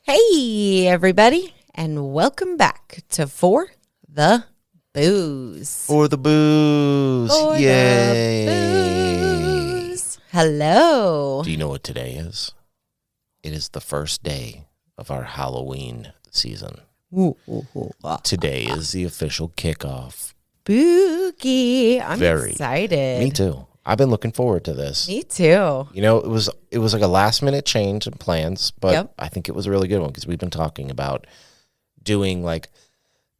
Hey, everybody, and welcome back to For the Booze. For the booze. For Yay. the booze. Hello. Do you know what today is? It is the first day of our Halloween season. Today is the official kickoff. Spooky. I'm Very. excited. Me too. I've been looking forward to this. Me too. You know, it was like a last minute change in plans, but Yep. I think it was a really good one because we've been talking about doing like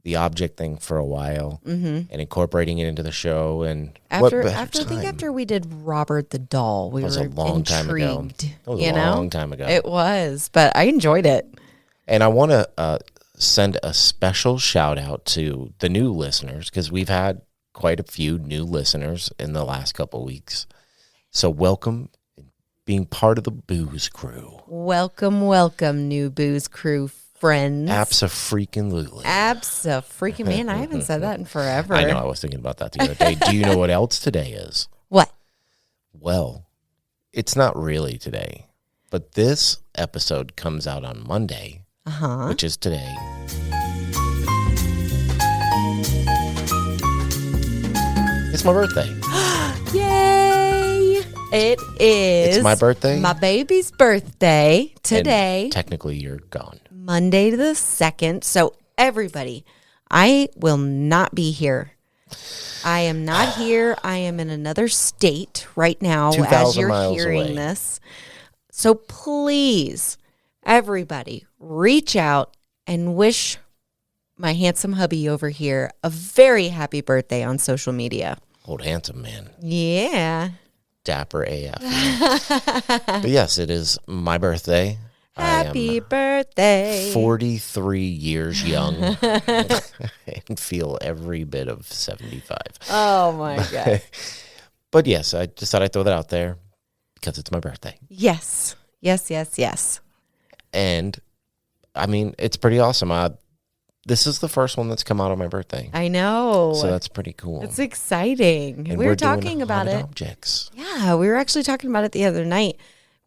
the object thing for a while and incorporating it into the show. And After we did Robert the Doll, we were a long time ago. intrigued. That was a long time ago. It was, but I enjoyed it. And I want to send a special shout out to the new listeners because we've had quite a few new listeners in the last couple of weeks. So welcome being part of the Booze Crew. Welcome, new Booze Crew friends. Abso-freaking-lutely. Abso-freaking, man, I haven't said that in forever. I know, I was thinking about that the other day. Do you know what else today is? What? Well, it's not really today, but this episode comes out on Monday, which is today. It's my birthday. Yay! It is. It's my birthday. My baby's birthday today. And technically, you're gone. Monday the 2nd. So, everybody, I will not be here. I am not here. I am in another state right now as you're hearing this. So, please, everybody, reach out and wish my handsome hubby over here a very happy birthday on social media. Old handsome man. Yeah. Dapper AF. But yes, it is my birthday. Happy birthday. 43 years young and feel every bit of 75. Oh, my God. But yes, I just thought I'd throw that out there because it's my birthday. Yes. And, I mean, it's pretty awesome. This is the first one that's come out on my birthday. I know. So that's pretty cool. It's exciting. And we were doing talking about it. Objects. Yeah, we were actually talking about it the other night.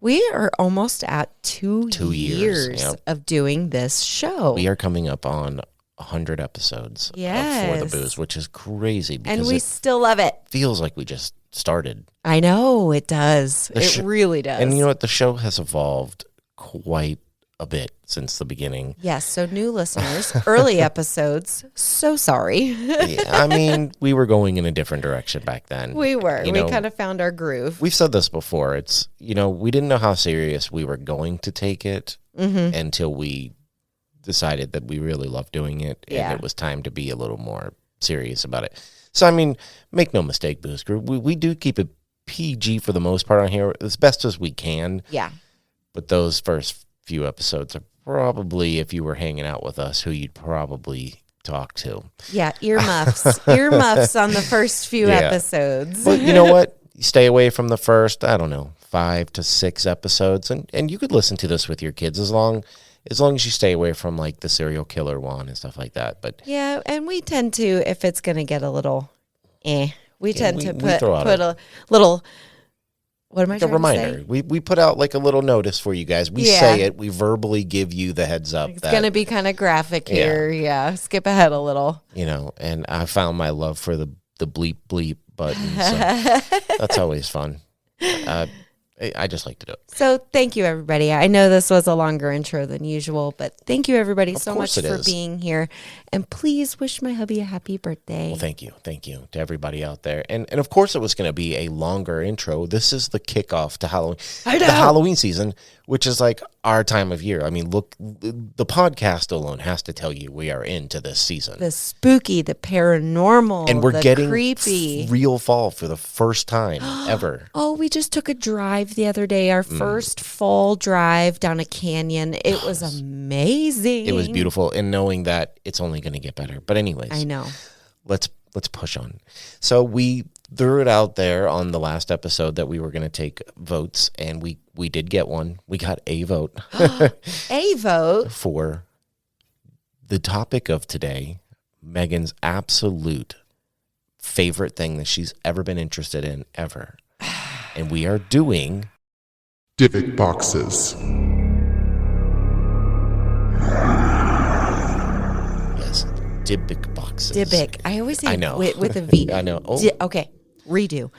We are almost at 2 years yep. of doing this show. We are coming up on 100 episodes of For the Booze, which is crazy. Because and we still love it. Feels like we just started. I know, it does. It really does. And you know what? The show has evolved quite a bit since the beginning. Yes, so new listeners, early episodes, so sorry. Yeah, I mean, we were going in a different direction back then. We were. We kind of found our groove. We've said this before. It's, we didn't know how serious we were going to take it until we decided that we really loved doing it and it was time to be a little more serious about it. So, I mean, make no mistake, Booze Crew, we do keep it PG for the most part on here as best as we can. Yeah. But those first few episodes are probably, if you were hanging out with us, who you'd probably talk to. Yeah, earmuffs on the first few episodes. But you know what? You stay away from the first, 5 to 6 episodes, and you could listen to this with your kids as long as you stay away from like the serial killer one and stuff like that. But yeah, and we tend to, if it's going to get a little, we tend to put a little. What am I trying reminder. to say? We put out like a little notice for you guys. We say it. We verbally give you the heads up. It's going to be kind of graphic here. Yeah. Skip ahead a little. And I found my love for the bleep bleep button. So that's always fun. I just like to do it. So thank you, everybody. I know this was a longer intro than usual, but thank you, everybody, so much for being here. And please wish my hubby a happy birthday. Well, thank you. Thank you to everybody out there. And of course, it was going to be a longer intro. This is the kickoff to Halloween. The Halloween season, which is like our time of year. I mean, look, the podcast alone has to tell you we are into this season. The spooky, the paranormal, and we're the getting creepy. Real fall for the first time ever. Oh, we just took a drive the other day, our first fall drive down a canyon. It was amazing. It was beautiful, and knowing that it's only going to get better. But anyways, I know. Let's push on. So we threw it out there on the last episode that we were going to take votes, and we did get one. We got a vote. A vote? For the topic of today, Megan's absolute favorite thing that she's ever been interested in, ever. and we are doing Dybbuk Boxes. Yes, Dybbuk Boxes. Dybbuk. I always say I know. with a V. I know. Oh. Okay, redo.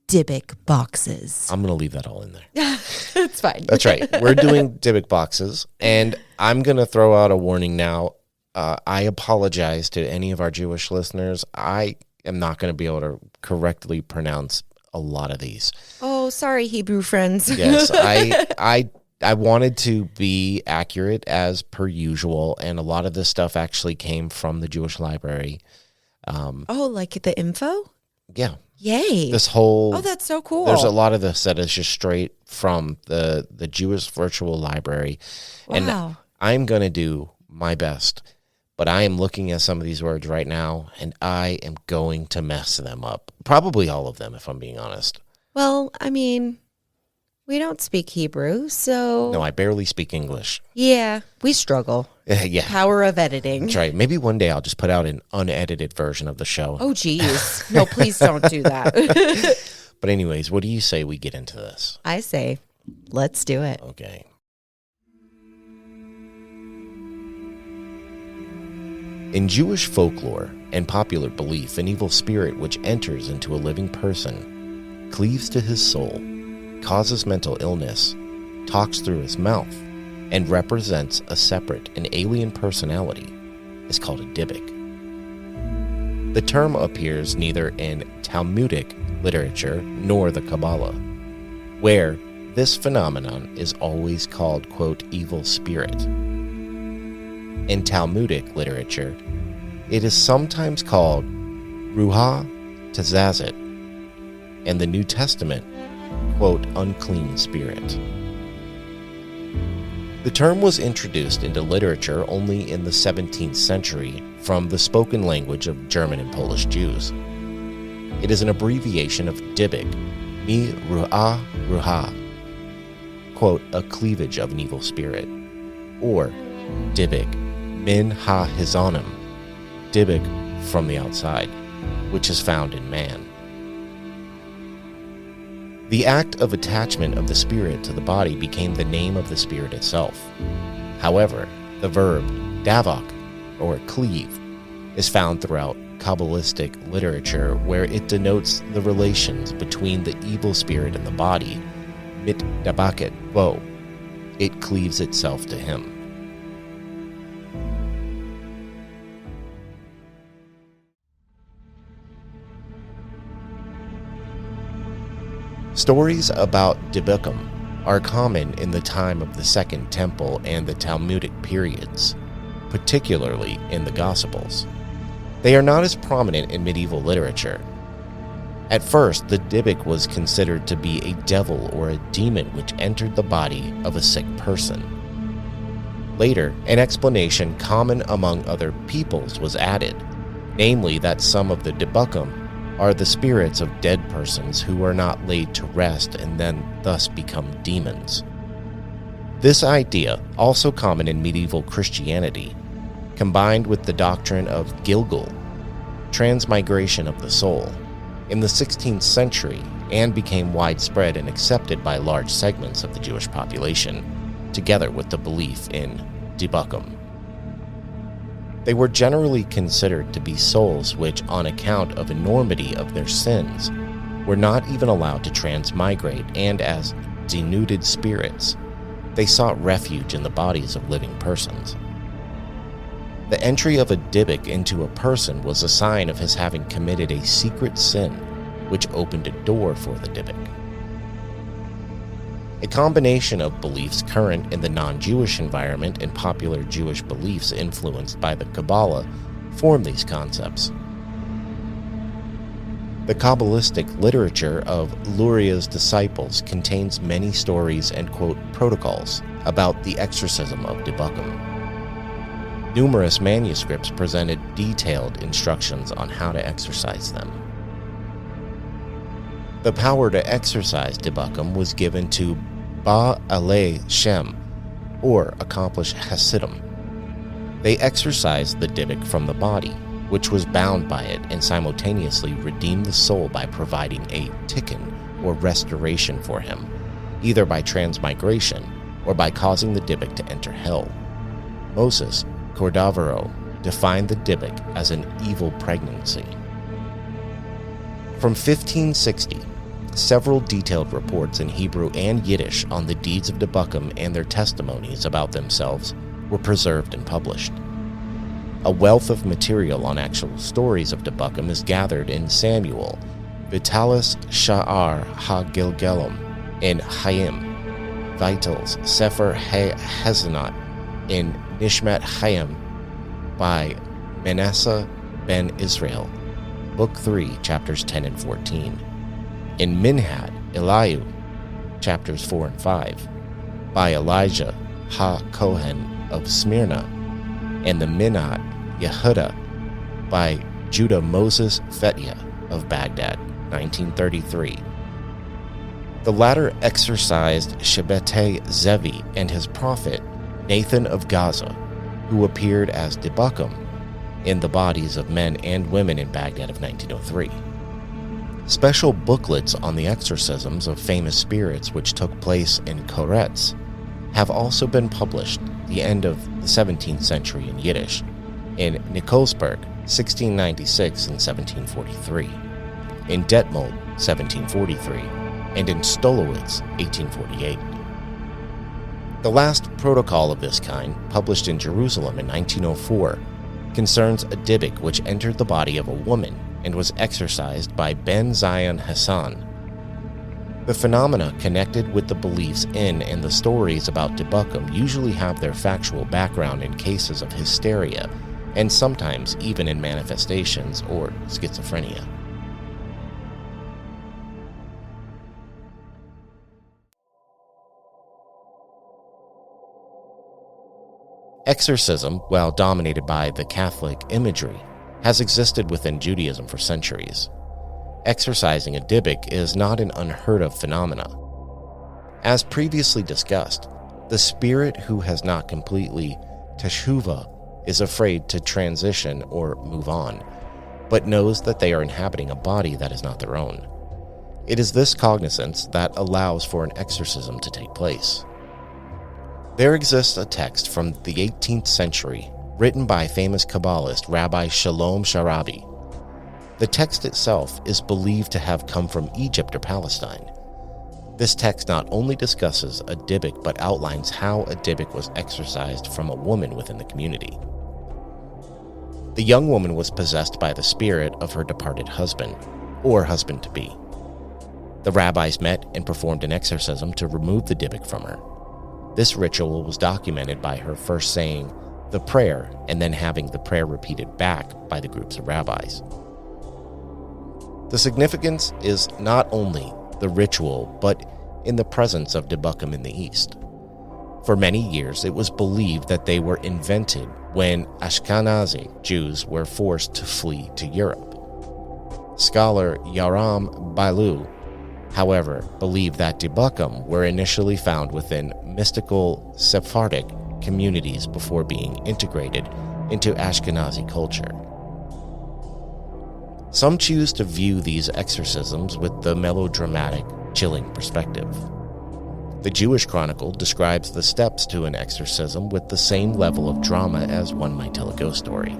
Dybbuk Boxes. I'm going to leave that all in there. It's fine. That's right. We're doing Dybbuk Boxes, and I'm going to throw out a warning now. I apologize to any of our Jewish listeners. I am not going to be able to correctly pronounce a lot of these. Oh, sorry, Hebrew friends. Yes, I wanted to be accurate as per usual, and a lot of this stuff actually came from the Jewish library. Like the info? Yeah. Yay. This whole... Oh, that's so cool. There's a lot of this that is just straight from the Jewish virtual library. Wow. And I'm going to do my best, but I am looking at some of these words right now, and I am going to mess them up. Probably all of them, if I'm being honest. Well, I mean, we don't speak Hebrew, so... No, I barely speak English. Yeah, we struggle. Yeah. Power of editing. That's right. Maybe one day I'll just put out an unedited version of the show. Oh, geez. No, please don't do that. But anyways, what do you say we get into this? I say, let's do it. Okay. In Jewish folklore and popular belief, an evil spirit which enters into a living person, cleaves to his soul, causes mental illness, talks through his mouth, and represents a separate and alien personality is called a Dybbuk. The term appears neither in Talmudic literature nor the Kabbalah, where this phenomenon is always called, quote, evil spirit. In Talmudic literature, it is sometimes called Ruha Tazazit, and the New Testament, quote, unclean spirit. The term was introduced into literature only in the 17th century from the spoken language of German and Polish Jews. It is an abbreviation of Dybbuk, mi ru'ah ruha, quote, a cleavage of an evil spirit, or Dybbuk, min ha-hizonim, Dybbuk from the outside, which is found in man. The act of attachment of the spirit to the body became the name of the spirit itself. However, the verb davok, or cleave, is found throughout Kabbalistic literature where it denotes the relations between the evil spirit and the body, mit dabaket bo, it cleaves itself to him. Stories about Dybbukim are common in the time of the Second Temple and the Talmudic periods, particularly in the Gospels. They are not as prominent in medieval literature. At first, the Dybbuk was considered to be a devil or a demon which entered the body of a sick person. Later, an explanation common among other peoples was added, namely that some of the Dybbukim are the spirits of dead persons who are not laid to rest and then thus become demons. This idea, also common in medieval Christianity, combined with the doctrine of Gilgul, transmigration of the soul, in the 16th century and became widespread and accepted by large segments of the Jewish population, together with the belief in Dybbukim. They were generally considered to be souls which, on account of enormity of their sins, were not even allowed to transmigrate, and as denuded spirits, they sought refuge in the bodies of living persons. The entry of a Dybbuk into a person was a sign of his having committed a secret sin, which opened a door for the Dybbuk. A combination of beliefs current in the non-Jewish environment and popular Jewish beliefs influenced by the Kabbalah form these concepts. The Kabbalistic literature of Luria's disciples contains many stories and, quote, protocols about the exorcism of Dybbukim. Numerous manuscripts presented detailed instructions on how to exorcise them. The power to exorcise Dybbukim was given to Ba'alei Shem, or accomplished Hasidim. They exorcised the Dybbuk from the body, which was bound by it, and simultaneously redeemed the soul by providing a tikkun, or restoration for him, either by transmigration or by causing the Dybbuk to enter hell. Moses Cordovero defined the Dybbuk as an evil pregnancy. From 1560, several detailed reports in Hebrew and Yiddish on the deeds of Dybbukim and their testimonies about themselves were preserved and published. A wealth of material on actual stories of Dybbukim is gathered in Samuel, Vitalis Sha'ar HaGilgelim in Chaim, Vital's Sefer HaHezonot in Nishmat Chaim by Manasseh ben Israel, Book 3, chapters 10 and 14. In Minhad Elihu, chapters 4 and 5, by Elijah HaKohen of Smyrna, and the Minat Yehuda by Judah Moses Fetya of Baghdad, 1933. The latter exorcised Shebete Zevi and his prophet Nathan of Gaza, who appeared as Dybbukim in the bodies of men and women in Baghdad of 1903. Special booklets on the exorcisms of famous spirits which took place in Koretz have also been published at the end of the 17th century in Yiddish, in Nikolsburg, 1696 and 1743, in Detmold, 1743, and in Stolowitz, 1848. The last protocol of this kind, published in Jerusalem in 1904, concerns a Dybbuk which entered the body of a woman and was exorcised by Ben Zion Hassan. The phenomena connected with the beliefs in and the stories about Dybbukim usually have their factual background in cases of hysteria, and sometimes even in manifestations or schizophrenia. Exorcism, while dominated by the Catholic imagery, has existed within Judaism for centuries. Exorcising a Dybbuk is not an unheard-of phenomena. As previously discussed, the spirit who has not completely teshuva is afraid to transition or move on, but knows that they are inhabiting a body that is not their own. It is this cognizance that allows for an exorcism to take place. There exists a text from the 18th century written by famous Kabbalist Rabbi Shalom Sharabi. The text itself is believed to have come from Egypt or Palestine. This text not only discusses a Dybbuk but outlines how a Dybbuk was exorcised from a woman within the community. The young woman was possessed by the spirit of her departed husband, or husband-to-be. The rabbis met and performed an exorcism to remove the Dybbuk from her. This ritual was documented by her first saying the prayer and then having the prayer repeated back by the groups of rabbis. The significance is not only the ritual, but in the presence of Dybbukim in the East. For many years, it was believed that they were invented when Ashkenazi Jews were forced to flee to Europe. Scholar Yoram Bailu, however, believed that Dybbukim were initially found within mystical Sephardic communities before being integrated into Ashkenazi culture. Some choose to view these exorcisms with the melodramatic, chilling perspective. The Jewish Chronicle describes the steps to an exorcism with the same level of drama as one might tell a ghost story.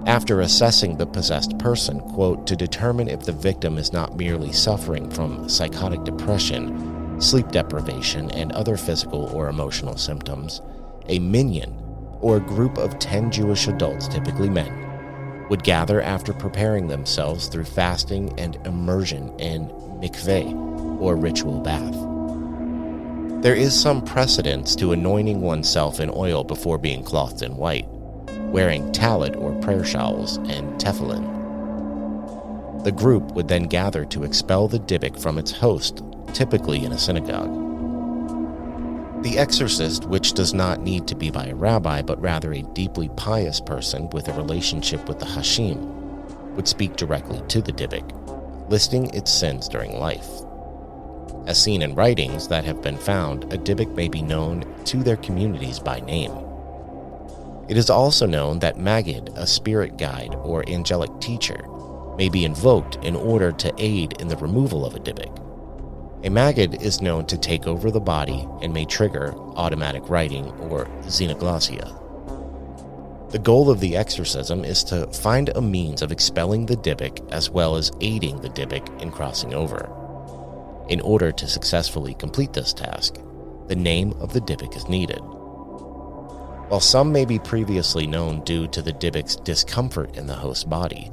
After assessing the possessed person, quote, to determine if the victim is not merely suffering from psychotic depression, sleep deprivation, and other physical or emotional symptoms, a minyan, or a group of 10 Jewish adults, typically men, would gather after preparing themselves through fasting and immersion in mikveh, or ritual bath. There is some precedence to anointing oneself in oil before being clothed in white, wearing talit or prayer shawls and tefillin. The group would then gather to expel the Dybbuk from its host, typically in a synagogue. The exorcist, which does not need to be by a rabbi but rather a deeply pious person with a relationship with the Hashim, would speak directly to the Dybbuk, listing its sins during life. As seen in writings that have been found, a Dybbuk may be known to their communities by name. It is also known that Maggid, a spirit guide or angelic teacher, may be invoked in order to aid in the removal of a Dybbuk. A maggot is known to take over the body and may trigger automatic writing or xenoglossia. The goal of the exorcism is to find a means of expelling the Dybbuk as well as aiding the Dybbuk in crossing over. In order to successfully complete this task, the name of the Dybbuk is needed. While some may be previously known due to the Dybbuk's discomfort in the host's body,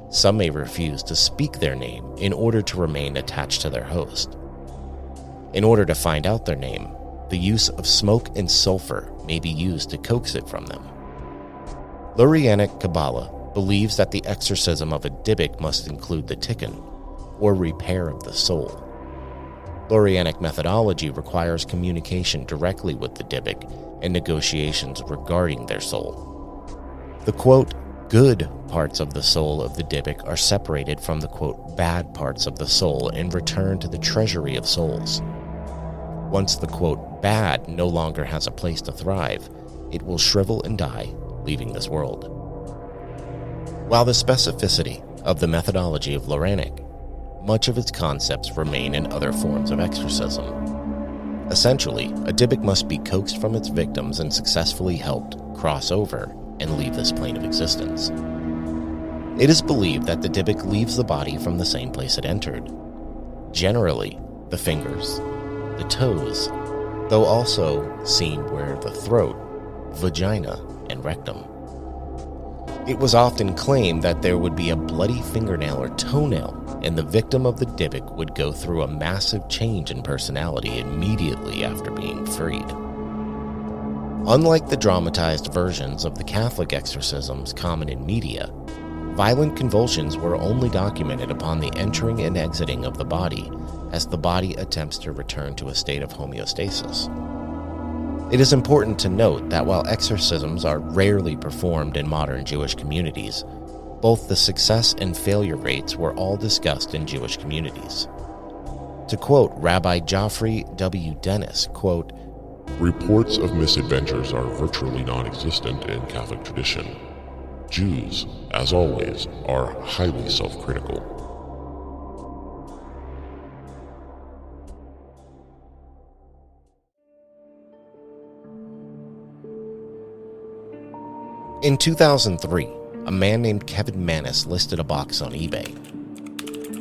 some may refuse to speak their name in order to remain attached to their host. In order to find out their name, the use of smoke and sulfur may be used to coax it from them. Lurianic Kabbalah believes that the exorcism of a Dybbuk must include the tikkun, or repair of the soul. Lurianic methodology requires communication directly with the Dybbuk and negotiations regarding their soul. The quote, good parts of the soul of the Dybbuk are separated from the quote, bad parts of the soul and returned to the treasury of souls. Once the quote, bad no longer has a place to thrive, it will shrivel and die, leaving this world. While the specificity of the methodology of Lurianic, much of its concepts remain in other forms of exorcism. Essentially, a Dybbuk must be coaxed from its victims and successfully helped cross over and leave this plane of existence. It is believed that the Dybbuk leaves the body from the same place it entered. Generally, the fingers, the toes, though also seen where the throat, vagina, and rectum. It was often claimed that there would be a bloody fingernail or toenail, and the victim of the Dybbuk would go through a massive change in personality immediately after being freed. Unlike the dramatized versions of the Catholic exorcisms common in media, violent convulsions were only documented upon the entering and exiting of the body as the body attempts to return to a state of homeostasis. It is important to note that while exorcisms are rarely performed in modern Jewish communities, both the success and failure rates were all discussed in Jewish communities. To quote Rabbi Geoffrey W. Dennis, quote, reports of misadventures are virtually non-existent in Catholic tradition. Jews, as always, are highly self-critical. In 2003, a man named Kevin Mannis listed a box on eBay.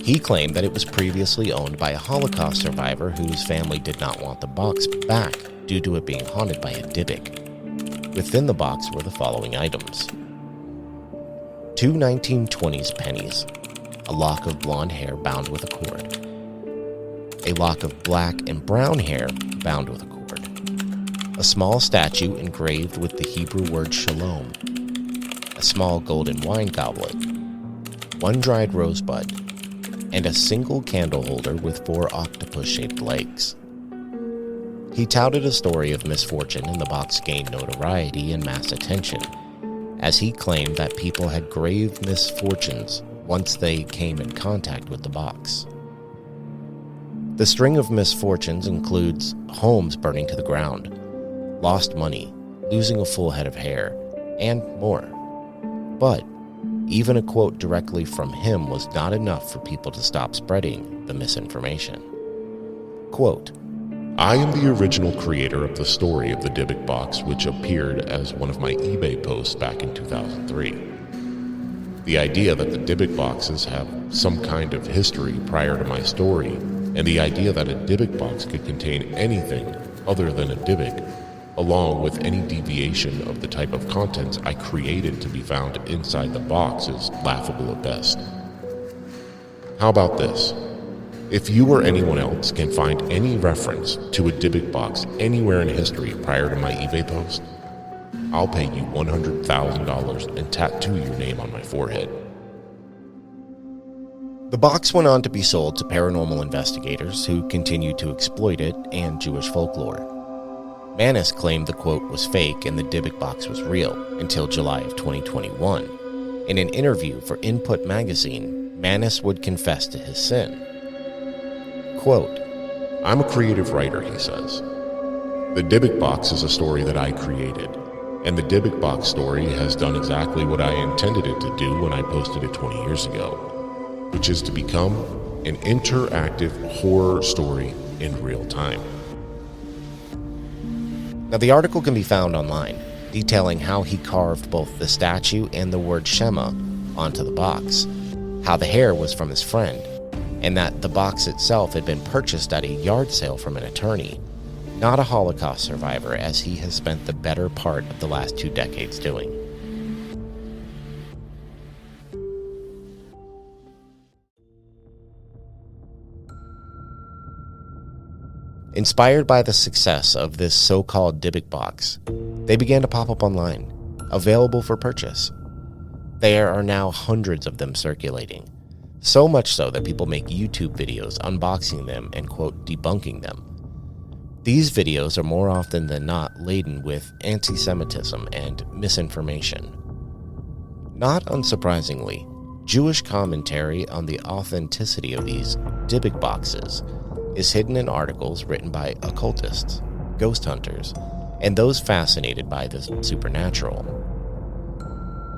He claimed that it was previously owned by a Holocaust survivor whose family did not want the box back due to it being haunted by a Dybbuk. Within the box were the following items: 2 1920s pennies, a lock of blonde hair bound with a cord, a lock of black and brown hair bound with a cord, a small statue engraved with the Hebrew word shalom, a small golden wine goblet, 1 dried rosebud, and a single candle holder with 4 octopus-shaped legs. He touted a story of misfortune, and the box gained notoriety and mass attention, as he claimed that people had grave misfortunes once they came in contact with the box. The string of misfortunes includes homes burning to the ground, lost money, losing a full head of hair, and more. But even a quote directly from him was not enough for people to stop spreading the misinformation. Quote, I am the original creator of the story of the Dybbuk box, which appeared as one of my eBay posts back in 2003. The idea that the Dybbuk boxes have some kind of history prior to my story, and the idea that a Dybbuk box could contain anything other than a Dybbuk, along with any deviation of the type of contents I created to be found inside the box, is laughable at best. How about this? If you or anyone else can find any reference to a Dybbuk box anywhere in history prior to my eBay post, I'll pay you $100,000 and tattoo your name on my forehead. The box went on to be sold to paranormal investigators who continued to exploit it and Jewish folklore. Mannis claimed the quote was fake and the Dybbuk box was real until July of 2021. In an interview for Input magazine, Mannis would confess to his sin. Quote, I'm a creative writer, he says. The Dybbuk box is a story that I created, and the Dybbuk box story has done exactly what I intended it to do when I posted it 20 years ago, which is to become an interactive horror story in real time. Now, the article can be found online, detailing how he carved both the statue and the word Shema onto the box, how the hair was from his friend, and that the box itself had been purchased at a yard sale from an attorney, not a Holocaust survivor, as he has spent the better part of the last 2 decades doing. Inspired by the success of this so-called Dybbuk box, they began to pop up online, available for purchase. There are now hundreds of them circulating, so much so that people make YouTube videos unboxing them and, quote, debunking them. These videos are more often than not laden with anti-Semitism and misinformation. Not unsurprisingly, Jewish commentary on the authenticity of these Dybbuk boxes is hidden in articles written by occultists, ghost hunters, and those fascinated by the supernatural.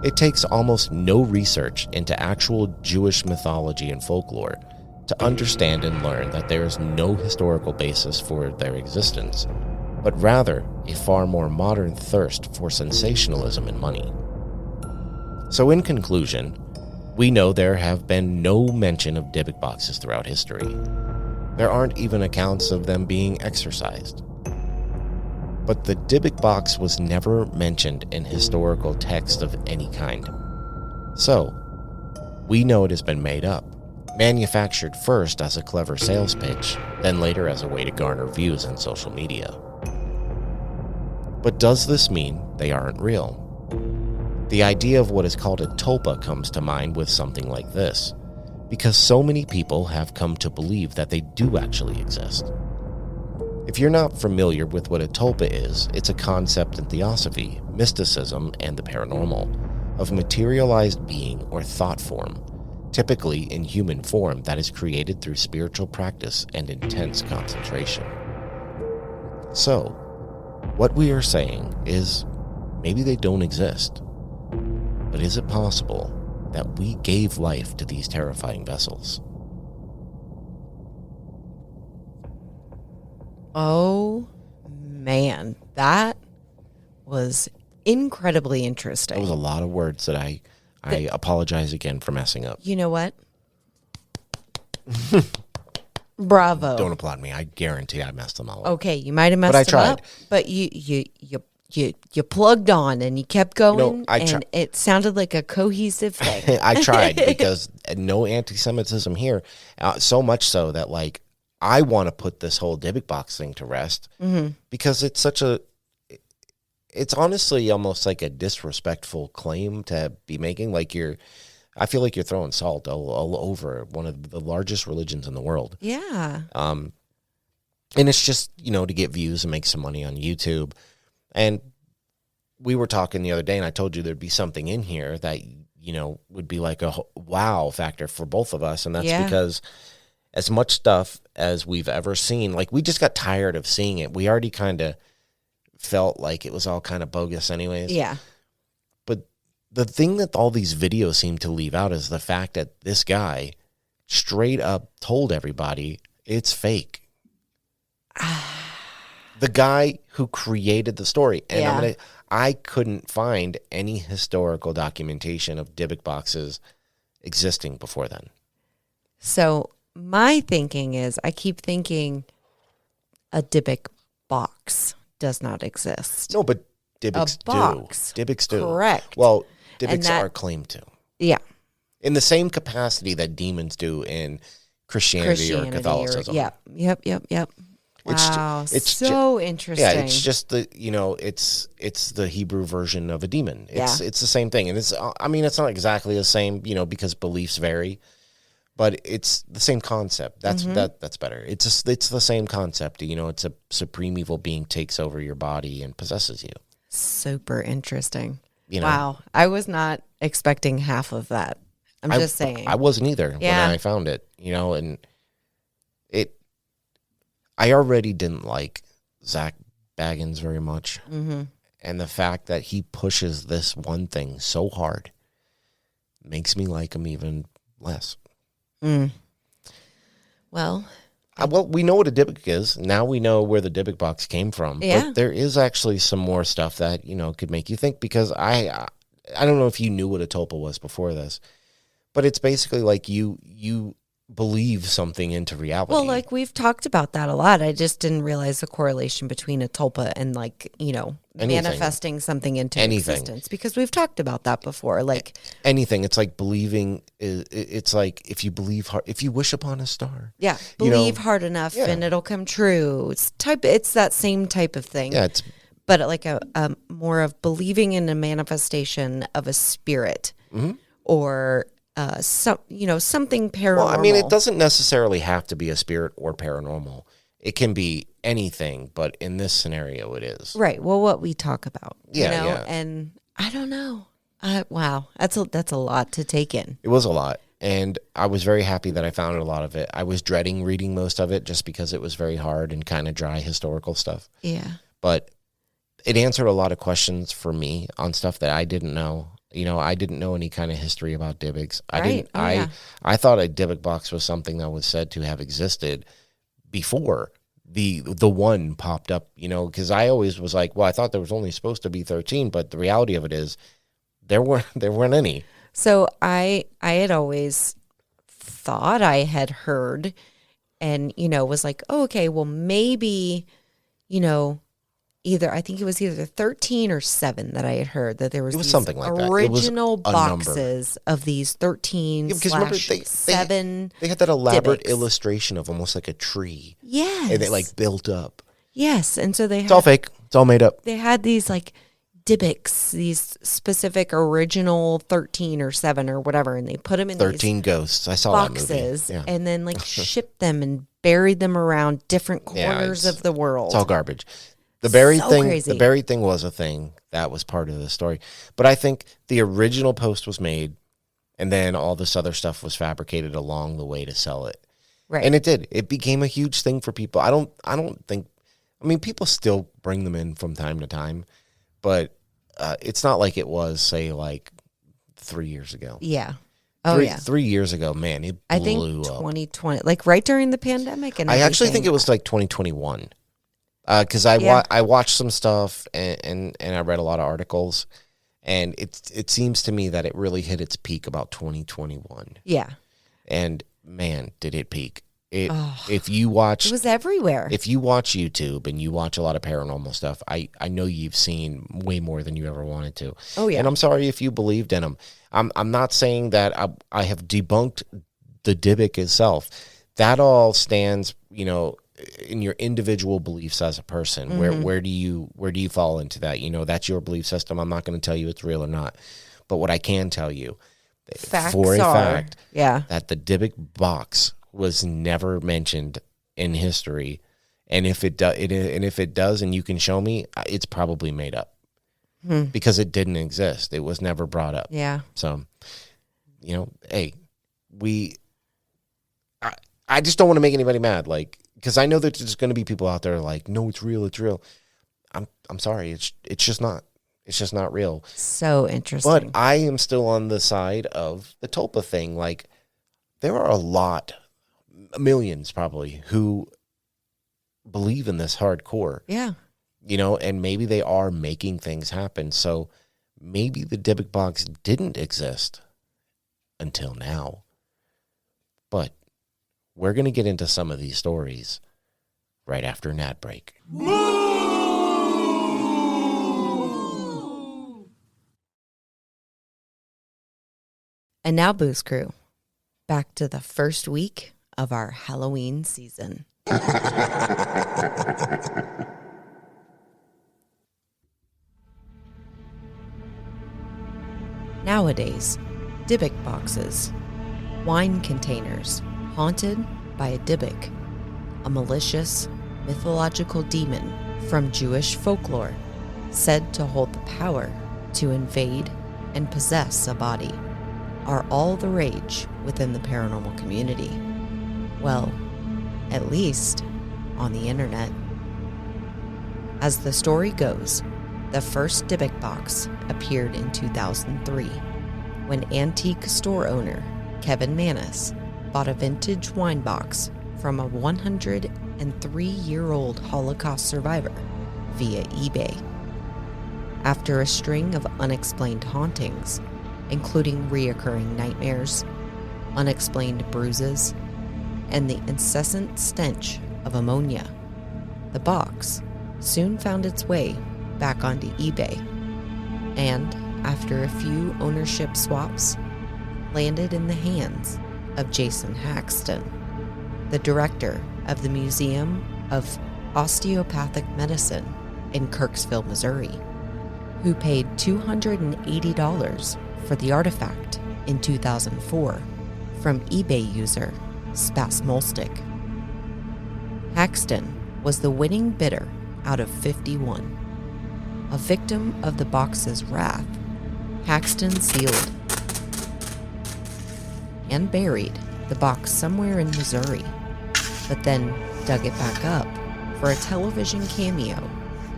It takes almost no research into actual Jewish mythology and folklore to understand and learn that there is no historical basis for their existence, but rather a far more modern thirst for sensationalism and money. So in conclusion, we know there have been no mention of Dybbuk boxes throughout history. There aren't even accounts of them being exorcised. But the Dybbuk box was never mentioned in historical text of any kind. So, we know it has been made up, manufactured first as a clever sales pitch, then later as a way to garner views on social media. But does this mean they aren't real? The idea of what is called a tulpa comes to mind with something like this, because so many people have come to believe that they do actually exist. If you're not familiar with what a tulpa is, it's a concept in theosophy, mysticism, and the paranormal, of materialized being or thought form, typically in human form that is created through spiritual practice and intense concentration. So, what we are saying is, maybe they don't exist. But is it possible that we gave life to these terrifying vessels? Oh, man. That was incredibly interesting. That was a lot of words that I apologize again for messing up. You know what? Bravo. Don't applaud me. I guarantee I messed them all up. Okay, you might have messed them up, but you plugged on and you kept going, and it sounded like a cohesive thing. I tried, because no anti-Semitism here. So much so that, like, I want to put this whole Dybbuk box thing to rest, because it's it's honestly almost like a disrespectful claim to be making. Like, I feel like you're throwing salt all over one of the largest religions in the world. Yeah. And it's just, to get views and make some money on YouTube. And we were talking the other day, and I told you there'd be something in here that, would be like a wow factor for both of us. And that's because as much stuff as we've ever seen, like, we just got tired of seeing it. We already kind of felt like it was all kind of bogus anyways. Yeah. But the thing that all these videos seem to leave out is the fact that this guy straight up told everybody it's fake. The guy who created the story. And I couldn't find any historical documentation of Dybbuk boxes existing before then. So my thinking is, I keep thinking a Dybbuk box does not exist. No, but Dybbuks do. Dybbuks do. Correct. Well, Dybbuks are claimed to. Yeah. In the same capacity that demons do in Christianity or Catholicism. Yep. Wow, it's so interesting. Yeah, it's just it's the Hebrew version of a demon. It's the same thing, and it's not exactly the same, because beliefs vary, but it's the same concept. That's better. It's the same concept. It's a supreme evil being takes over your body and possesses you. Super interesting. Wow, I was not expecting half of that. I'm just saying. I wasn't either when I found it. And I already didn't like Zach Baggins very much. Mm-hmm. And the fact that he pushes this one thing so hard makes me like him even less. Well, we know what a Dybbuk is. Now we know where the Dybbuk box came from. Yeah. But there is actually some more stuff that, could make you think, because I don't know if you knew what a tulpa was before this, but it's basically like you believe something into reality. Well, like we've talked about that a lot. I just didn't realize the correlation between a tulpa and manifesting something into existence, because we've talked about that before. Like anything, it's like believing. It's like if you believe hard, if you wish upon a star. Yeah, believe hard enough and it'll come true. It's that same type of thing. Yeah, but like a more of believing in a manifestation of a spirit or something paranormal. Well, I mean, it doesn't necessarily have to be a spirit or paranormal. It can be anything, but in this scenario, it is. Right. Well, what we talk about, yeah. And I don't know. Wow, that's a lot to take in. It was a lot, and I was very happy that I found a lot of it. I was dreading reading most of it just because it was very hard and kind of dry historical stuff. Yeah. But it answered a lot of questions for me on stuff that I didn't know. I didn't know any kind of history about Dybbuks. I thought a Dybbuk box was something that was said to have existed before the one popped up, because I always was like, well, I thought there was only supposed to be 13, but the reality of it is there weren't any. So I had always thought I had heard and, was like, oh, okay, well, maybe, I think it was either 13 or 7 that I had heard that there was these something like that. Original boxes of these 13 / 7. They had that elaborate Dybbuks. illustration of almost like a tree. Yes. And it built up. Yes. And so It's all fake. It's all made up. They had these Dybbuks, these specific original 13 or 7 or whatever, and they put them in 13 these ghosts. I saw boxes that movie. and then shipped them and buried them around different corners of the world. It's all garbage. The buried thing, crazy. The buried thing was a thing that was part of the story. But I think the original post was made, and then all this other stuff was fabricated along the way to sell it. Right. And it did. It became a huge thing for people. I don't think. I mean, people still bring them in from time to time, but it's not like it was, say, 3 years ago. Yeah. 3 years ago, man, it blew I think 2020, right during the pandemic. And I actually think it was 2021. Because I watched some stuff and I read a lot of articles, and it seems to me that it really hit its peak about 2021. Yeah. And man, did it peak. If you watch, it was everywhere. If you watch YouTube and you watch a lot of paranormal stuff, I know you've seen way more than you ever wanted to. Oh yeah. And I'm sorry if you believed in them. I'm not saying that I have debunked the Dybbuk itself. That all stands, in your individual beliefs as a person. Mm-hmm. Where do you fall into that? That's your belief system. I'm not going to tell you it's real or not. But what I can tell you, that the Dybbuk box was never mentioned in history, and if it does, and you can show me, it's probably made up because it didn't exist. It was never brought up. Yeah. So, hey, I just don't want to make anybody mad, because I know that there's going to be people out there like, no, it's real, it's real. I'm sorry, it's just not. It's just not real. So interesting. But I am still on the side of the tulpa thing. There are millions probably, who believe in this hardcore. Yeah. And maybe they are making things happen. So maybe the Dybbuk box didn't exist until now. But we're going to get into some of these stories right after an ad break. And now, Booze Crew, back to the first week of our Halloween season. Nowadays, Dybbuk boxes, wine containers haunted by a Dybbuk, a malicious, mythological demon from Jewish folklore said to hold the power to invade and possess a body, are all the rage within the paranormal community. Well, at least on the internet. As the story goes, the first Dybbuk box appeared in 2003 when antique store owner Kevin Manis bought a vintage wine box from a 103-year-old Holocaust survivor via eBay. After a string of unexplained hauntings, including reoccurring nightmares, unexplained bruises, and the incessant stench of ammonia, the box soon found its way back onto eBay, and after a few ownership swaps, landed in the hands of Jason Haxton, the director of the Museum of Osteopathic Medicine in Kirksville, Missouri, who paid $280 for the artifact in 2004 from eBay user Spasmolstic. Haxton was the winning bidder out of 51. A victim of the box's wrath, Haxton sealed and buried the box somewhere in Missouri, but then dug it back up for a television cameo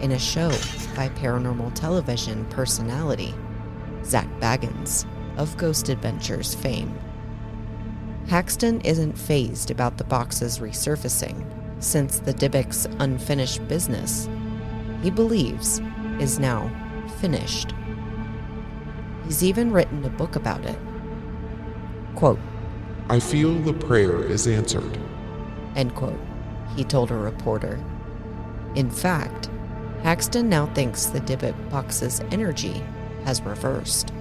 in a show by paranormal television personality Zach Baggins of Ghost Adventures fame. Haxton isn't fazed about the box's resurfacing, since the Dybbuk's unfinished business, he believes, is now finished. He's even written a book about it. Quote, "I feel the prayer is answered," end quote, he told a reporter. In fact, Haxton now thinks the Dybbuk Boxes' energy has reversed.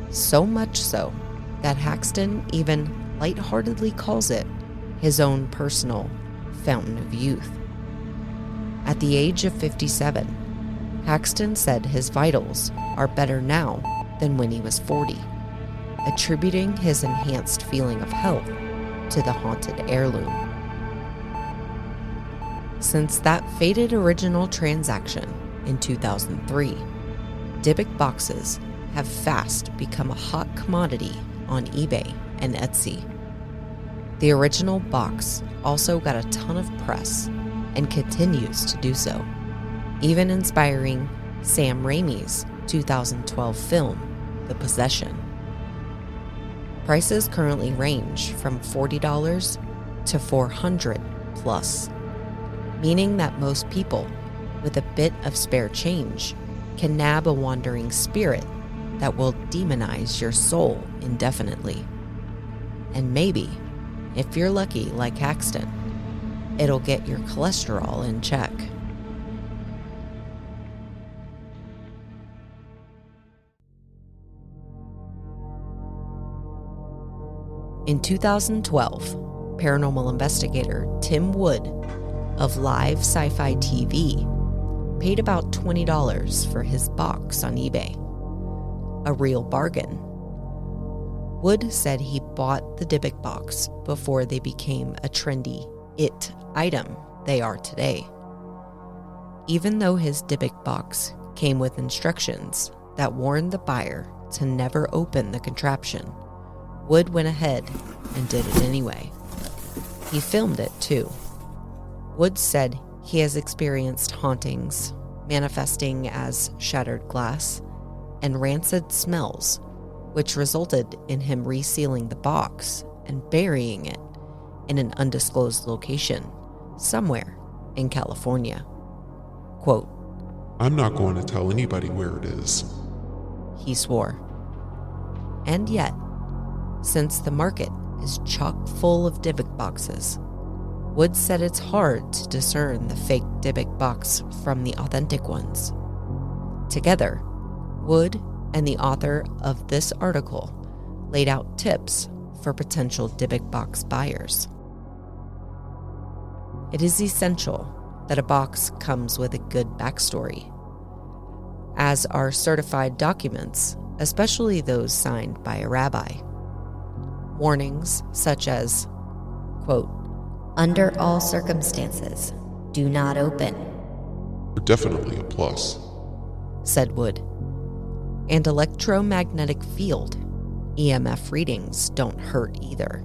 So much so that Haxton even lightheartedly calls it his own personal fountain of youth. At the age of 57, Haxton said his vitals are better now than when he was 40, attributing his enhanced feeling of health to the haunted heirloom. Since that fated original transaction in 2003, Dybbuk Boxes have fast become a hot commodity on eBay and Etsy. The original box also got a ton of press and continues to do so, even inspiring Sam Raimi's 2012 film, The Possession. Prices currently range from $40 to $400 plus, meaning that most people with a bit of spare change can nab a wandering spirit that will demonize your soul indefinitely. And maybe, if you're lucky like Haxton, it'll get your cholesterol in check. In 2012, paranormal investigator Tim Wood of Live Sci-Fi TV paid about $20 for his box on eBay. A real bargain. Wood said he bought the Dybbuk box before they became a trendy it item they are today. Even though his Dybbuk box came with instructions that warned the buyer to never open the contraption, Wood went ahead and did it anyway. He filmed it too. Wood said he has experienced hauntings, manifesting as shattered glass and rancid smells, which resulted in him resealing the box and burying it in an undisclosed location somewhere in California. Quote, "I'm not going to tell anybody where it is," he swore. And yet, since the market is chock full of Dybbuk boxes, Wood said it's hard to discern the fake Dybbuk box from the authentic ones. Together, Wood and the author of this article laid out tips for potential Dybbuk box buyers. It is essential that a box comes with a good backstory, as are certified documents, especially those signed by a rabbi. Warnings such as, quote, "Under all circumstances, do not open," are definitely a plus, said Wood. And electromagnetic field, EMF readings don't hurt either.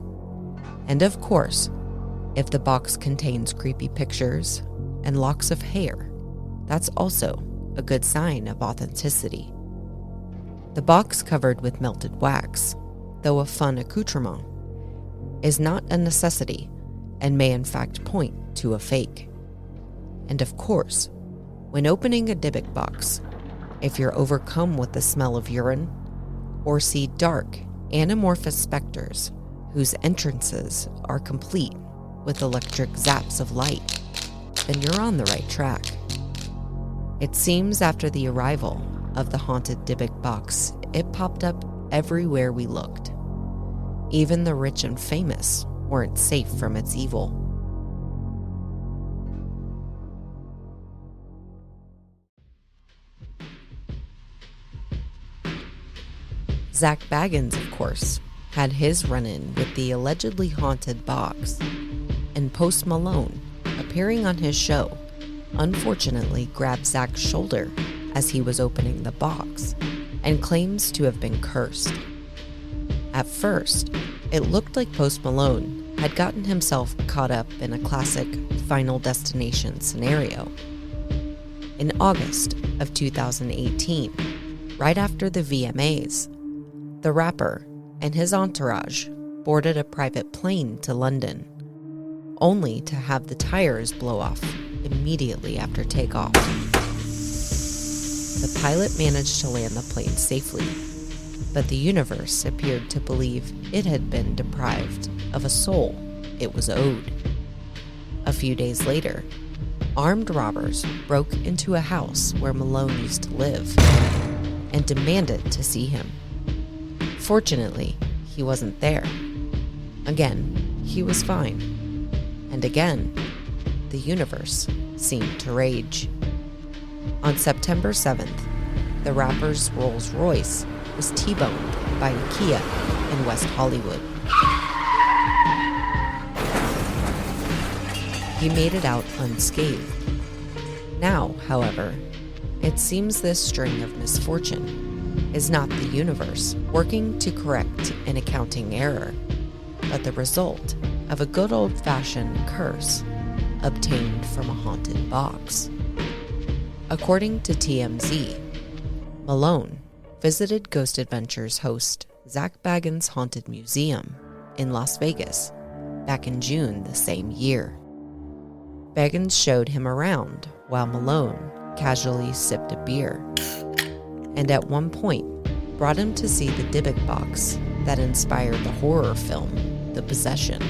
And of course, if the box contains creepy pictures and locks of hair, that's also a good sign of authenticity. The box covered with melted wax, though a fun accoutrement, is not a necessity, and may in fact point to a fake. And of course, when opening a Dybbuk box, if you're overcome with the smell of urine or see dark, anamorphous specters whose entrances are complete with electric zaps of light, then you're on the right track. It seems after the arrival of the haunted Dybbuk box, it popped up everywhere we looked. Even the rich and famous weren't safe from its evil. Zak Bagans, of course, had his run-in with the allegedly haunted box, and Post Malone, appearing on his show, unfortunately grabbed Zak's shoulder as he was opening the box and claims to have been cursed. At first, it looked like Post Malone had gotten himself caught up in a classic Final Destination scenario. In August of 2018, right after the VMAs, the rapper and his entourage boarded a private plane to London, only to have the tires blow off immediately after takeoff. The pilot managed to land the plane safely, but the universe appeared to believe it had been deprived of a soul it was owed. A few days later, armed robbers broke into a house where Malone used to live and demanded to see him. Fortunately, he wasn't there. Again, he was fine. And again, the universe seemed to rage. On September 7th, the rapper's Rolls Royce was T-boned by a Kia in West Hollywood. He made it out unscathed. Now, however, it seems this string of misfortune is not the universe working to correct an accounting error, but the result of a good old-fashioned curse obtained from a haunted box. According to TMZ, Malone visited Ghost Adventures host Zak Bagans' Haunted Museum in Las Vegas back in June the same year. Bagans showed him around while Malone casually sipped a beer, and at one point brought him to see the Dybbuk box that inspired the horror film The Possession.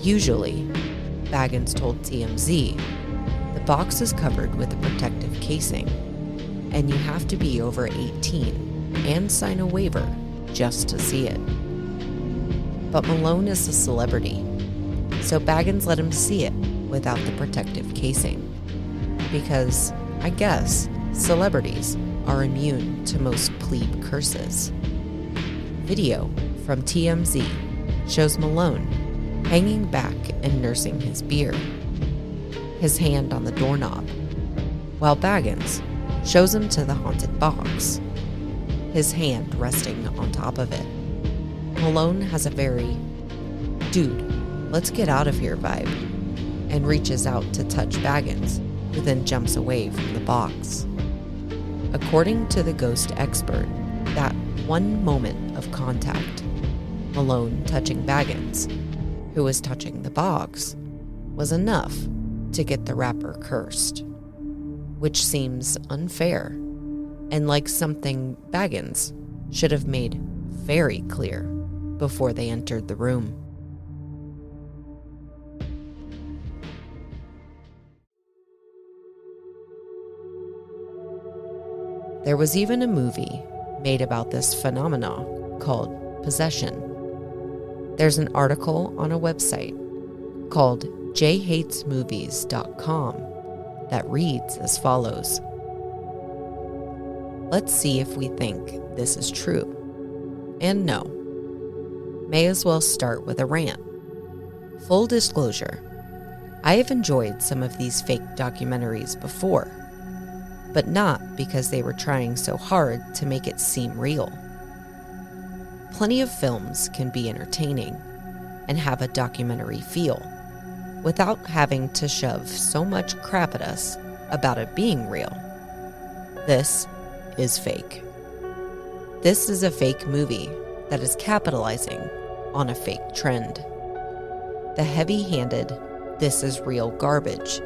Usually, Bagans told TMZ, the box is covered with a protective casing, and you have to be over 18 and sign a waiver just to see it. But Malone is a celebrity, so Bagans let him see it without the protective casing, because, I guess, celebrities are immune to most plebe curses. Video from TMZ shows Malone hanging back and nursing his beer, his hand on the doorknob, while Bagans shows him to the haunted box, his hand resting on top of it. Malone has a very, dude, let's get out of here vibe, and reaches out to touch Bagans, who then jumps away from the box. According to the ghost expert, that one moment of contact, Malone touching Bagans, who was touching the box, was enough to get the rapper cursed, which seems unfair and like something Bagans should have made very clear before they entered the room. There was even a movie made about this phenomenon called Possession. There's an article on a website called jhatesmovies.com that reads as follows. Let's see if we think this is true. And no. May as well start with a rant. Full disclosure, I have enjoyed some of these fake documentaries before, but not because they were trying so hard to make it seem real. Plenty of films can be entertaining and have a documentary feel without having to shove so much crap at us about it being real. This is fake. This is a fake movie that is capitalizing on a fake trend. the heavy-handed, this is real garbage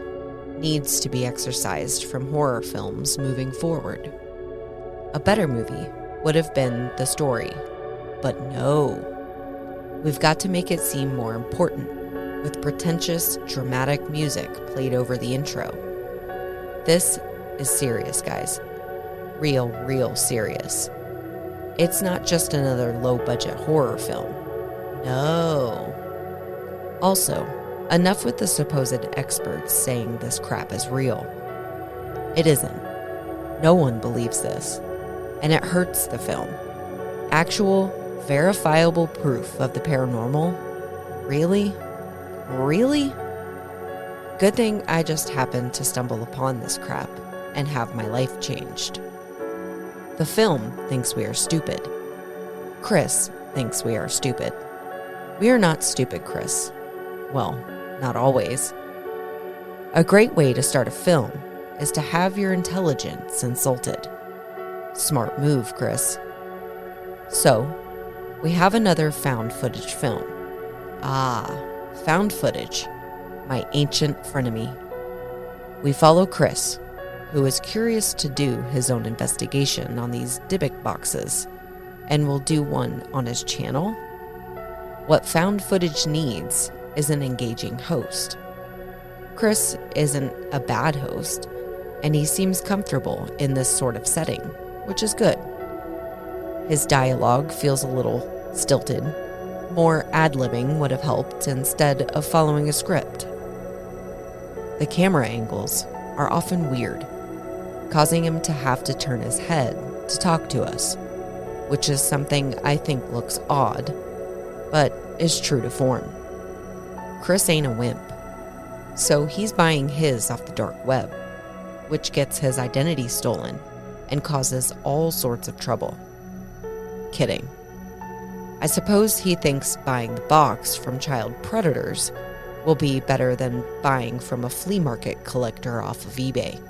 needs to be exorcised from horror films moving forward. A better movie would have been The Story, but no. We've got to make it seem more important, with pretentious, dramatic music played over the intro. This is serious, guys. Real serious. It's not just another low-budget horror film. No. Also, enough with the supposed experts saying this crap is real. It isn't. No one believes this, and it hurts the film. Actual, verifiable proof of the paranormal? Really? Really? Good thing I just happened to stumble upon this crap and have my life changed. The film thinks we are stupid. Chris thinks we are stupid. We are not stupid, Chris. Well, not always. A great way to start a film is to have your intelligence insulted. Smart move, Chris. So, we have another found footage film. Found footage, my ancient frenemy. We follow Chris, who is curious to do his own investigation on these Dybbuk boxes, and will do one on his channel. What found footage needs is an engaging host. Chris isn't a bad host, and he seems comfortable in this sort of setting, which is good. His dialogue feels a little stilted. More ad-libbing would have helped instead of following a script. The camera angles are often weird, causing him to have to turn his head to talk to us, which is something I think looks odd, but is true to form. Chris ain't a wimp, so he's buying his off the dark web, which gets his identity stolen and causes all sorts of trouble. Kidding. I suppose he thinks buying the box from child predators will be better than buying from a flea market collector off of eBay.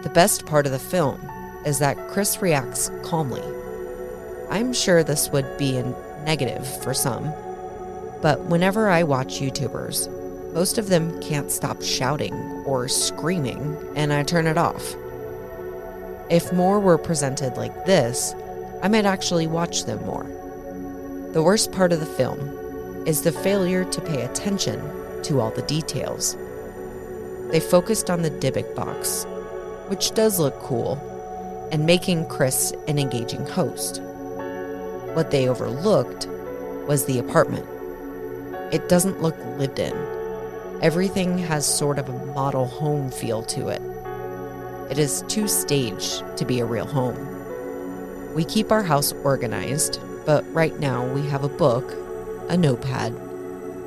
The best part of the film is that Chris reacts calmly. I'm sure this would be a negative for some, but whenever I watch YouTubers, most of them can't stop shouting or screaming, and I turn it off. If more were presented like this, I might actually watch them more. The worst part of the film is the failure to pay attention to all the details. They focused on the Dybbuk box, which does look cool, and making Chris an engaging host. What they overlooked was the apartment. It doesn't look lived in. Everything has sort of a model home feel to it. It is too staged to be a real home. We keep our house organized, but right now we have a book, a notepad,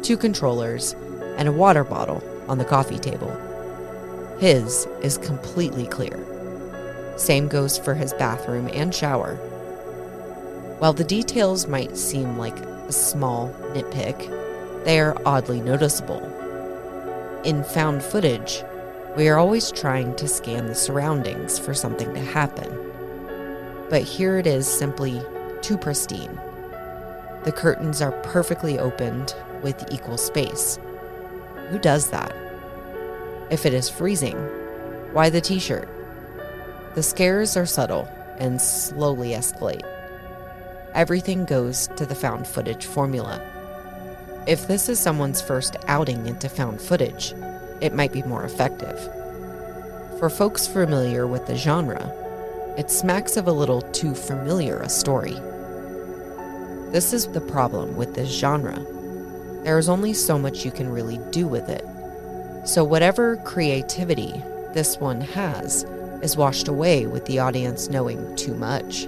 2 controllers, and a water bottle on the coffee table. His is completely clear. Same goes for his bathroom and shower. While the details might seem like a small nitpick, they are oddly noticeable. In found footage, we are always trying to scan the surroundings for something to happen. But here it is simply too pristine. The curtains are perfectly opened with equal space. Who does that? If it is freezing, why the t-shirt? The scares are subtle and slowly escalate. Everything goes to the found footage formula. If this is someone's first outing into found footage, it might be more effective. For folks familiar with the genre, it smacks of a little too familiar a story. This is the problem with this genre. There is only so much you can really do with it. So whatever creativity this one has is washed away with the audience knowing too much.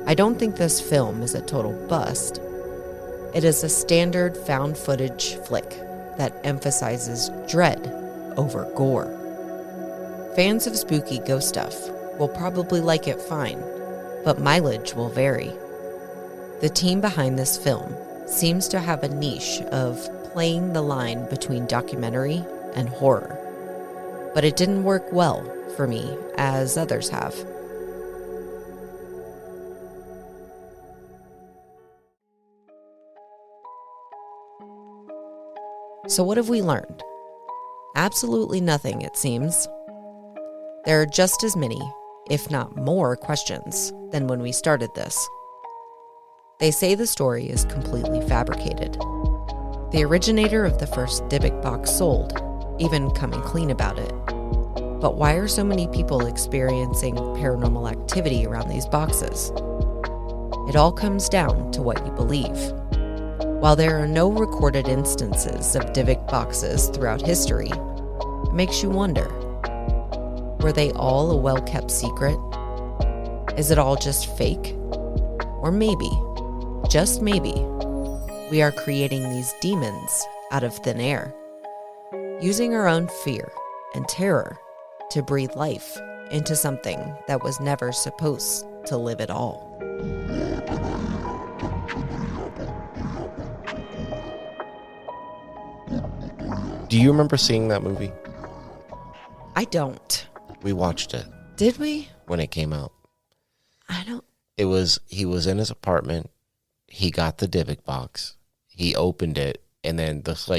I don't think this film is a total bust. It is a standard found footage flick that emphasizes dread over gore. Fans of spooky ghost stuff will probably like it fine, but mileage will vary. The team behind this film seems to have a niche of playing the line between documentary and horror, but it didn't work well for me as others have. So what have we learned? Absolutely nothing, it seems. There are just as many, if not more, questions than when we started this. They say the story is completely fabricated. The originator of the first Dybbuk box sold, even coming clean about it. But why are so many people experiencing paranormal activity around these boxes? It all comes down to what you believe. While there are no recorded instances of Dybbuk boxes throughout history, it makes you wonder, were they all a well-kept secret? Is it all just fake? Or maybe, just maybe, we are creating these demons out of thin air, using our own fear and terror to breathe life into something that was never supposed to live at all. Do you remember seeing that movie? I don't. We watched it. Did we? When it came out. I don't. He was in his apartment. He got the Dybbuk box. He opened it, and then this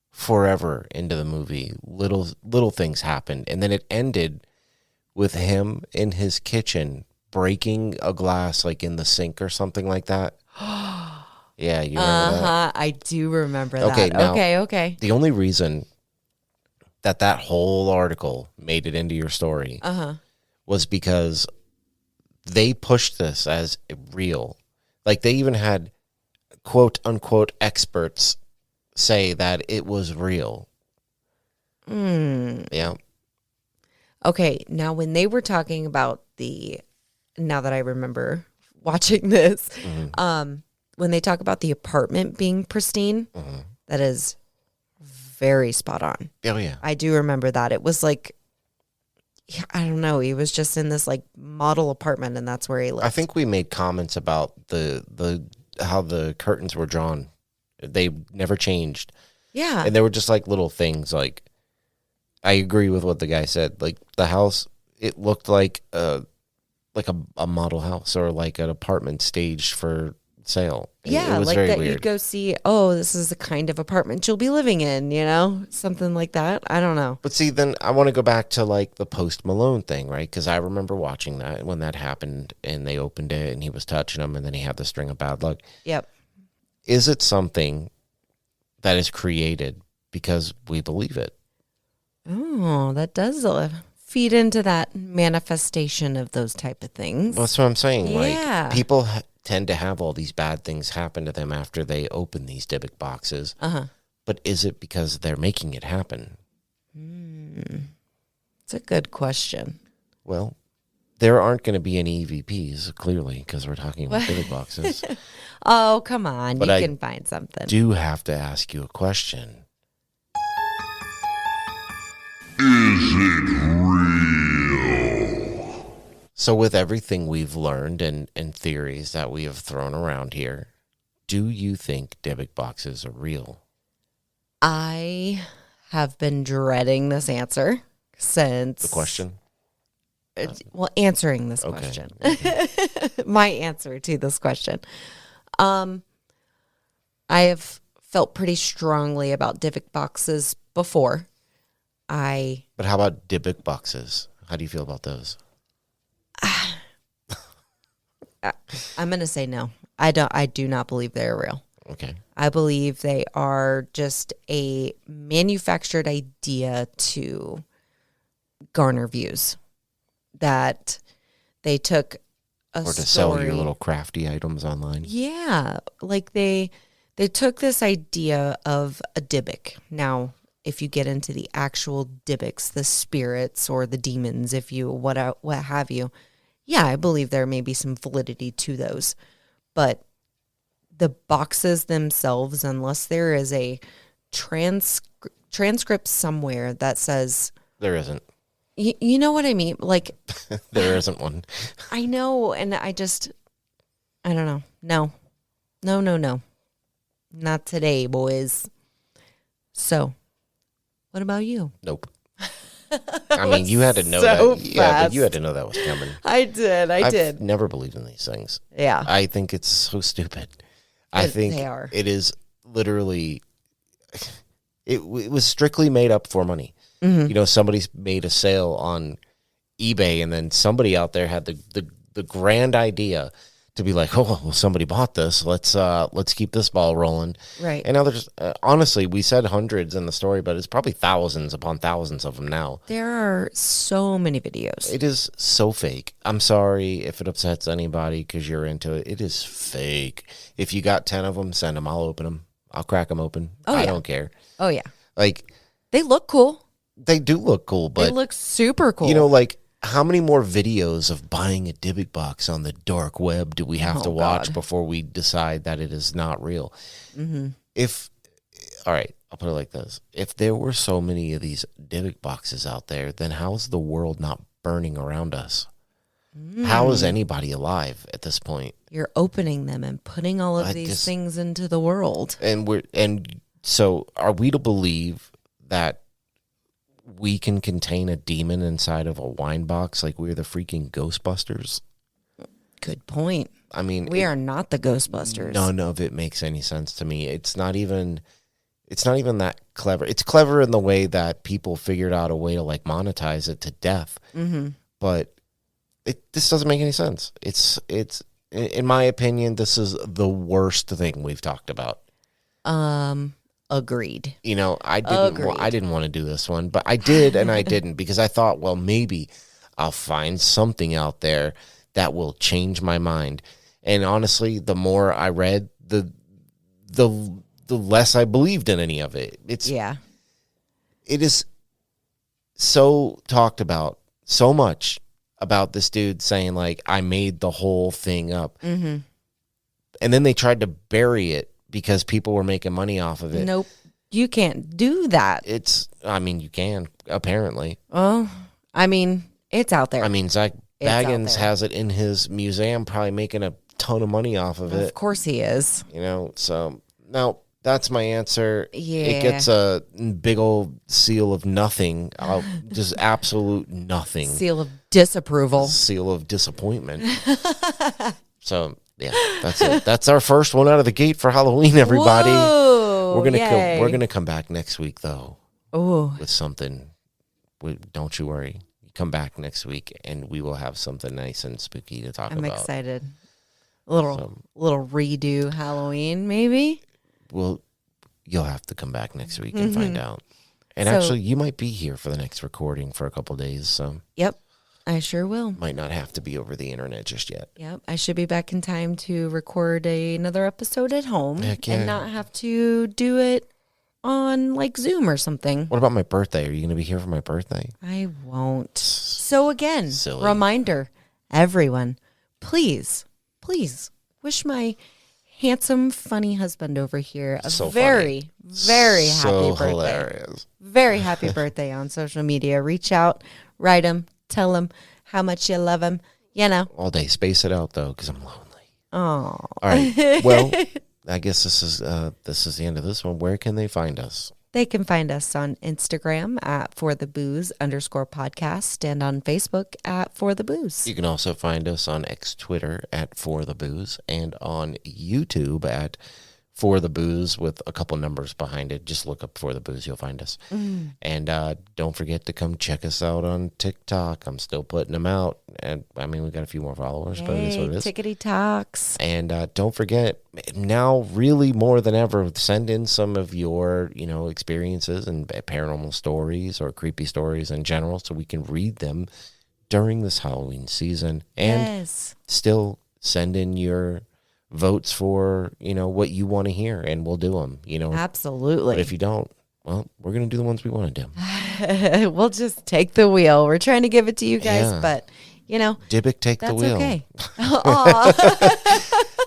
forever into the movie, little things happened, and then it ended with him in his kitchen breaking a glass in the sink or something like that. Yeah, you remember that? I do remember Okay, that. now, Okay. The only reason that whole article made it into your story was because they pushed this as real. They even had quote unquote experts say that it was real. Yeah. Okay, now when they were talking about now that I remember watching this, when they talk about the apartment being pristine, that is very spot on. Oh, yeah. I do remember that. It was I don't know, he was just in this model apartment, and that's where he lived. I think we made comments about the how the curtains were drawn. They never changed. Yeah. And they were just little things. I agree with what the guy said. The house, it looked like a model house or an apartment staged for sale. Yeah, it was very that weird. You'd go see, this is the kind of apartment you'll be living in, something like that. I don't know. But see, then I want to go back to the Post Malone thing, right? Because I remember watching that when that happened, and they opened it, and he was touching them, and then he had the string of bad luck. Yep. Is it something that is created because we believe it? Oh, that does feed into that manifestation of those type of things. That's what I'm saying. Yeah. People tend to have all these bad things happen to them after they open these Dybbuk boxes. But is it because they're making it happen? It's a good question. Well, there aren't going to be any EVPs, clearly, because we're talking about Dybbuk boxes. Oh, come on. But you I can find something. Do have to ask you a question. Is it real? So with everything we've learned and theories that we have thrown around here, do you think Dybbuk boxes are real? I have been dreading this answer since... The question? Answering this question. Okay. My answer to this question. I have felt pretty strongly about Dybbuk boxes before. But how about Dybbuk boxes? How do you feel about those? I'm going to say no. I do not believe they're real. Okay. I believe they are just a manufactured idea to garner views. That they took a story. Or to sell your little crafty items online. Yeah. They took this idea of a Dybbuk. Now, if you get into the actual Dybbuks, the spirits or the demons, if you what have you, yeah, I believe there may be some validity to those. But the boxes themselves, unless there is a transcript somewhere that says... There isn't. You know what I mean? There isn't one. I know, and I don't know. No. Not today, boys. So, what about you? Nope. I mean, you had to know that. Yeah, but you had to know that was coming. I did. I've never believed in these things. Yeah. I think it's so stupid. I think they are. It is literally... it was strictly made up for money. You know, somebody's made a sale on eBay, and then somebody out there had the grand idea to be like, oh, well, somebody bought this. Let's keep this ball rolling. Right. And now there's honestly, we said hundreds in the story, but it's probably thousands upon thousands of them now. There are so many videos. It is so fake. I'm sorry if it upsets anybody because you're into it. It is fake. If you got 10 of them, send them. I'll open them. I'll crack them open. I don't care. Oh, yeah. Like, they look cool. They do look cool, but they look super cool. You know, like, how many more videos of buying a Dybbuk box on the dark web do we have to watch before we decide that it is not real? Mm-hmm. All right, I'll put it like this. If there were so many of these Dybbuk boxes out there, then how's the world not burning around us? How is anybody alive at this point? You're opening them and putting all of these things into the world. And so are we to believe that we can contain a demon inside of a wine box like we're the freaking Ghostbusters? Good point. I mean, we are not the Ghostbusters. None of it makes any sense to me. It's not even that clever. It's clever in the way that people figured out a way to like monetize it to death. Mm-hmm. But this doesn't make any sense. It's in my opinion, this is the worst thing we've talked about. Agreed. You know, I didn't want to do this one, but I did and I didn't because I thought, well, maybe I'll find something out there that will change my mind. And honestly, the more I read, the less I believed in any of it. It is so talked about so much about this dude saying like, I made the whole thing up. Mm-hmm. And then they tried to bury it because people were making money off of it. Nope. You can't do that. You can, apparently. Oh, I mean, it's out there. I mean, Zach Baggins has it in his museum, probably making a ton of money off of it. Of course he is. You know, so, no, that's my answer. Yeah. It gets a big old seal of nothing. Just absolute nothing. Seal of disapproval. Seal of disappointment. So... yeah, that's it. That's our first one out of the gate for Halloween, everybody. Whoa, we're gonna come back next week though. Ooh. With something. Don't you worry. Come back next week and we will have something nice and spooky to talk about. I'm excited. A little redo Halloween, maybe. Well, you'll have to come back next week and find out. And actually, you might be here for the next recording for a couple of days. So. Yep. I sure will. Might not have to be over the internet just yet. Yep. I should be back in time to record another episode at home and not have to do it on like Zoom or something. What about my birthday? Are you going to be here for my birthday? I won't. So again, Silly. Reminder, everyone, please wish my handsome, funny husband over here a very happy birthday. Hilarious. Very happy birthday on social media. Reach out, write him. Tell him how much you love him, you know. All day. Space it out, though, because I'm lonely. Oh. All right. Well, I guess this is the end of this one. Where can they find us? They can find us on Instagram at @forthebooze_podcast and on Facebook at @forthebooze. You can also find us on Twitter at @forthebooze and on YouTube at For the Booze with a couple numbers behind it. Just look up For the Booze, you'll find us. And don't forget to come check us out on TikTok. I'm still putting them out. And I mean, we got a few more followers, but it is what it is. Tickety talks. And don't forget, now really more than ever, send in some of your, experiences and paranormal stories or creepy stories in general so we can read them during this Halloween season. And still send in your votes for what you want to hear, and we'll do them. Absolutely. But if you don't, well, we're gonna do the ones we want to do. We'll just take the wheel. We're trying to give it to you guys, but Dybbuk, take the wheel. Okay.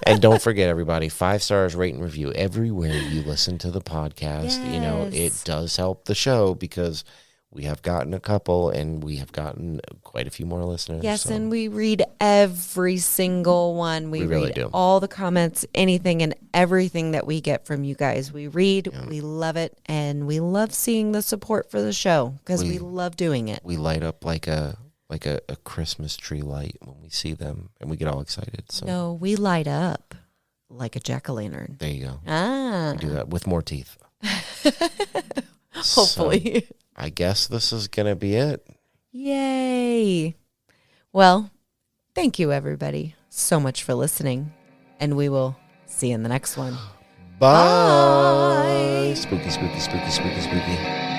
And don't forget, everybody, 5 stars, rate and review everywhere you listen to the podcast. Yes. It does help the show because we have gotten a couple, and we have gotten quite a few more listeners. Yes, so. And we read every single one. We really read do. All the comments, anything and everything that we get from you guys. We read, we love it, and we love seeing the support for the show because we love doing it. We light up like a Christmas tree light when we see them, and we get all excited. So. No, we light up like a jack-o'-lantern. There you go. Ah. We do that with more teeth. Hopefully. So I guess this is going to be it. Yay. Well, thank you, everybody, so much for listening. And we will see you in the next one. Bye. Spooky, spooky, spooky, spooky, spooky.